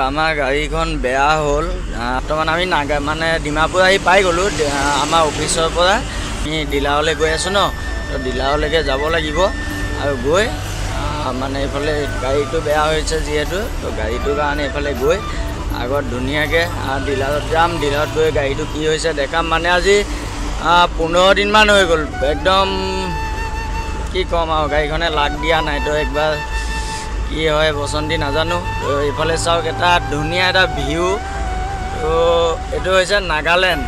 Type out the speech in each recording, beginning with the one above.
আমাৰ গাড়ীখন বেয়া হ'ল বৰ্তমান আমি মানে ডিমাপুৰ আহি পাই গ'লোঁ আমাৰ অফিচৰ পৰা আমি ডিলাৰলৈ গৈ আছোঁ ন তো ডিলাৰলৈকে যাব লাগিব আৰু গৈ মানে এইফালে গাড়ীটো বেয়া হৈছে যিহেতু তো গাড়ীটোৰ কাৰণে এইফালে গৈ আগত ধুনীয়াকৈ ডিলাৰত যাম ডিলাৰত গৈ গাড়ীটো কি হৈছে দেখাম মানে আজি 15 দিনমান হৈ গ'ল একদম কি ক'ম আৰু গাড়ীখনে লাগ দিয়া নাই তো একবাৰ কি হয় বসন্তি নাজানো তো এইফালে চাওক এটা ধুনীয়া এটা ভিউ তো এইটো হৈছে নাগালেণ্ড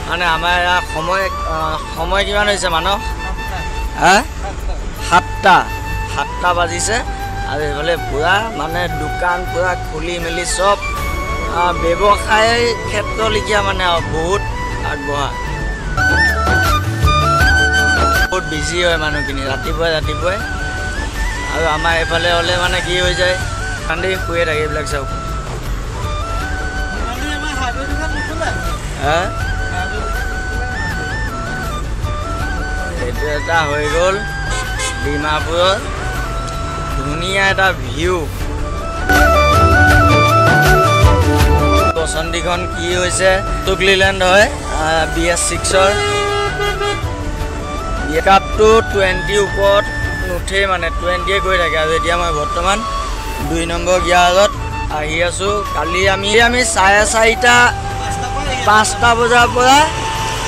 মানে আমাৰ ইয়াৰ সময় কিমান হৈছে মানুহ 7টা বাজিছে আৰু এইফালে পূৰা মানে দোকান পূৰা খুলি মেলি চব ব্যৱসায় ক্ষেত্ৰলৈকে মানে বহুত আগবঢ়া বহুত বিজি হয় মানুহখিনি ৰাতিপুৱাই আৰু আমাৰ এইফালে হ'লে মানে কি হৈ যায় কান্দি শুয়ে থাকে এইবিলাক চাওক এইটো এটা হৈ গ'ল ডিমাপুৰৰ ধুনীয়া এটা ভিউ বসন্তিখন কি হৈছে টুকলিলেণ্ড হয় BS6ৰ কাপটো 20 ওপৰত নুঠে মানে 20 গৈ থাকে আৰু এতিয়া মই বৰ্তমান 2 নম্বৰ গিয়াৰত আহি আছোঁ কালি আমি 4:30 বজাৰ পৰা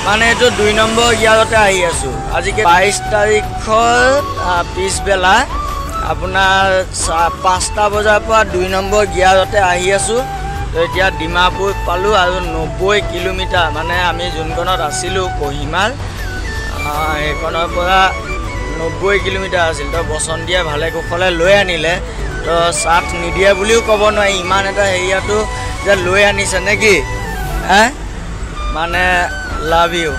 মানে এইটো 2 নম্বৰ গিয়াৰতে আহি আছোঁ আজি 22 তাৰিখৰ পিছবেলা আপোনাৰ 5টা বজাৰ পৰা 2 নম্বৰ গিয়াৰতে আহি আছোঁ তো এতিয়া ডিমাপুৰ পালোঁ আৰু 90 কিলোমিটাৰ মানে আমি যোনখনত আছিলোঁ কহিমাৰ সেইখনৰ পৰা 90 কিলোমিটাৰ আছিল তো বসন্তিয়ে ভালে কুশলে লৈ আনিলে তো চাট নিদিয়ে বুলিও ক'ব নোৱাৰি ইমান এটা হেৰিয়াটো যে লৈ আনিছে নেকি মানে লাভ ইউ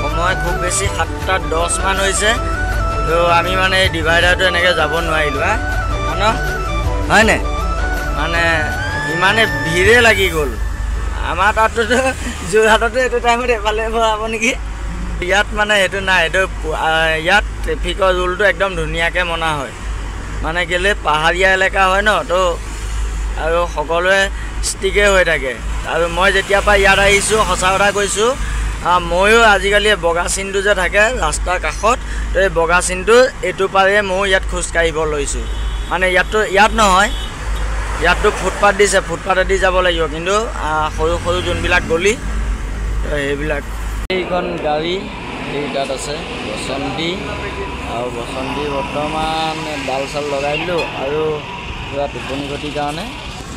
সময় খুব বেছি 7:10 মান হৈছে তো আমি মানে ডিভাইডাৰটো এনেকৈ যাব নোৱাৰিলোঁ হয়নে মানে ইমানে ভিৰে লাগি গ'ল আমাৰ তাততো যোৰহাটতো এইটো টাইমত এফালে ভৰাব নেকি ইয়াত মানে সেইটো নাই এইটো ইয়াত ট্ৰেফিকৰ ৰুলটো একদম ধুনীয়াকৈ মনা হয় মানে কেলৈ পাহাৰীয়া এলেকা হয় ন তো আৰু সকলোৱে ষ্টিকে হৈ থাকে আৰু মই যেতিয়াৰ পৰা ইয়াত আহিছোঁ সঁচা কথা কৈছোঁ ময়ো আজিকালি বগা চিনটো যে থাকে ৰাস্তাৰ কাষত তো এই বগা চিনটো এইটো পাৰে ময়ো ইয়াত খোজকাঢ়িব লৈছোঁ মানে ইয়াত নহয় ইয়াততো ফুটপাথ দিছে ফুটপাথেদি যাব লাগিব কিন্তু সৰু যোনবিলাক গলি তো সেইবিলাক এইখন গাড়ী এইটাত আছে বসন্তি আৰু বসন্তি বৰ্তমান ডাল চাল লগাই দিলোঁ আৰু পুৰা টোপনি ক্ষতিৰ কাৰণে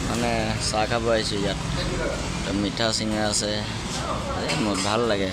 মানে চাহ খাব আহিছোঁ ইয়াত মিঠা চিঙৰা আছে মোৰ ভাল লাগে